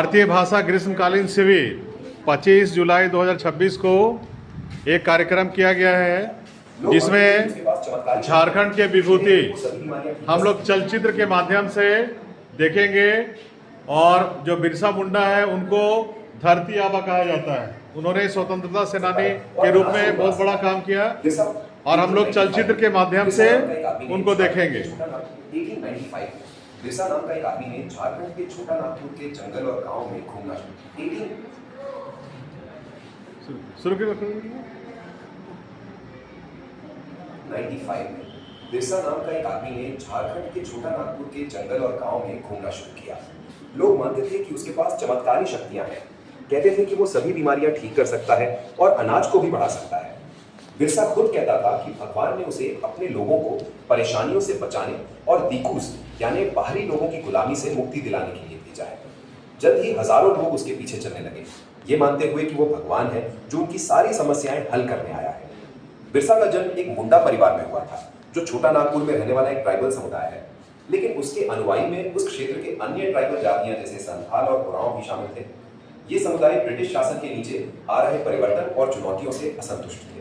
भारतीय भाषा ग्रीष्मकालीन शिविर 25 जुलाई 2026 को एक कार्यक्रम किया गया है जिसमें झारखंड के विभूति हम लोग चलचित्र के माध्यम से देखेंगे। और जो बिरसा मुंडा है उनको धरती आबा कहा जाता है। उन्होंने स्वतंत्रता सेनानी के रूप में बहुत बड़ा काम किया और हम लोग चलचित्र के माध्यम से उनको देखेंगे। बिरसा नाम का एक आदमी ने झारखंड के छोटा नागपुर के जंगल और गांव में घूमना शुरू किया। 95 में बिरसा नाम का एक आदमी ने झारखंड के छोटा नागपुर के जंगल और गांव में घूमना शुरू किया। लोग मानते थे कि उसके पास चमत्कारी शक्तियां हैं। कहते थे कि वो सभी बीमारियां ठीक कर सकता है और अनाज को भी बढ़ा सकता है। बिरसा खुद कहता था कि भगवान ने उसे अपने लोगों को परेशानियों से बचाने और दीकूस यानी बाहरी लोगों की गुलामी से मुक्ति दिलाने के लिए भेजा है। जल्द ही हजारों लोग उसके पीछे चलने लगे, ये मानते हुए कि वो भगवान है जो उनकी सारी समस्याएं हल करने आया है। बिरसा का जन्म एक मुंडा परिवार में हुआ था जो छोटा नागपुर में रहने वाला एक ट्राइबल समुदाय है। लेकिन उसके अनुयायी में उस क्षेत्र के अन्य ट्राइबल जातियां जैसे संथाल और उरांव भी शामिल थे। ये समुदाय ब्रिटिश शासन के नीचे आ रहे परिवर्तन और चुनौतियों से असंतुष्ट थे।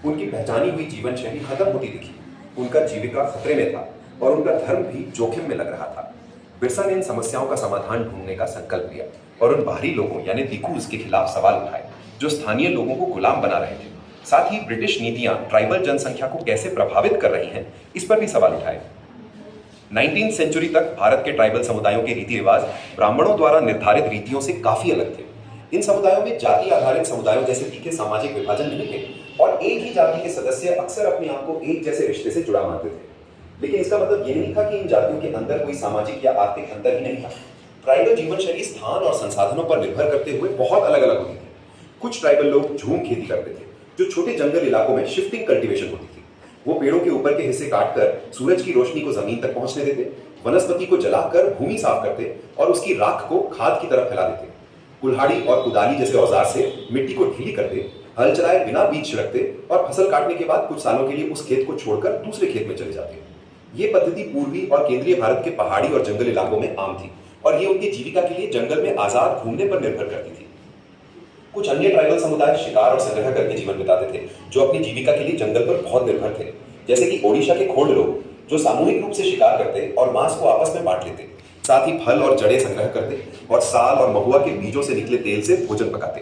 उनकी पहचानी हुई जीवन शैली खत्म होती दिखी, उनका जीविका खतरे में था और उनका धर्म भी जोखिम में लग रहा था। बिरसा ने इन समस्याओं का समाधान ढूंढने का संकल्प लिया और उन बाहरी लोगों यानी दीकूस के खिलाफ सवाल उठाए जो स्थानीय लोगों को गुलाम बना रहे थे। साथ ही ब्रिटिश नीतियां ट्राइबल जनसंख्या को कैसे प्रभावित कर रही हैं, इस पर भी सवाल उठाए। 19वीं सेंचुरी तक भारत के ट्राइबल समुदायों के रीति रिवाज ब्राह्मणों द्वारा निर्धारित रीतियों से काफी अलग थे। इन समुदायों में जाति आधारित समुदायों जैसे तीखे सामाजिक विभाजन नहीं थे और एक ही जाति के सदस्य अक्सर अपने आप को एक जैसे रिश्ते से जुड़ा मानते थे। लेकिन इसका मतलब ये नहीं था कि इन जातियों के अंदर कोई सामाजिक या आर्थिक अंतर ही नहीं था। ट्राइबल जीवन शैली स्थान और संसाधनों पर निर्भर करते हुए बहुत अलग अलग होती थी। कुछ ट्राइबल लोग झूम खेती करते थे जो छोटे जंगल इलाकों में शिफ्टिंग कल्टीवेशन होती थी। वो पेड़ों के ऊपर के हिस्से काटकर सूरज की रोशनी को जमीन तक पहुंचने देते, वनस्पति को जलाकर भूमि साफ करते और उसकी राख को खाद की तरफ फैला देते। कुल्हाड़ी और कुदाली जैसे औजार से मिट्टी को ढीली करते, हल चलाए बिना बीज छिड़कते और फसल काटने के बाद कुछ सालों के लिए उस खेत को छोड़कर दूसरे खेत में चले जाते। ये पद्धति पूर्वी और केंद्रीय भारत के पहाड़ी और जंगल इलाकों में आम थी और ये उनकी जीविका के लिए जंगल में आजाद घूमने पर निर्भर करती थी। कुछ अन्य ट्राइबल समुदाय शिकार और संग्रह करके जीवन बिताते थे जो अपनी जीविका के लिए जंगल पर बहुत निर्भर थे, जैसे कि ओडिशा के खोंड लोग जो सामूहिक रूप से शिकार करते और मांस को आपस में बांट लेते। साथ ही फल और जड़ें संग्रह करते और साल और महुआ के बीजों से निकले तेल से भोजन पकाते।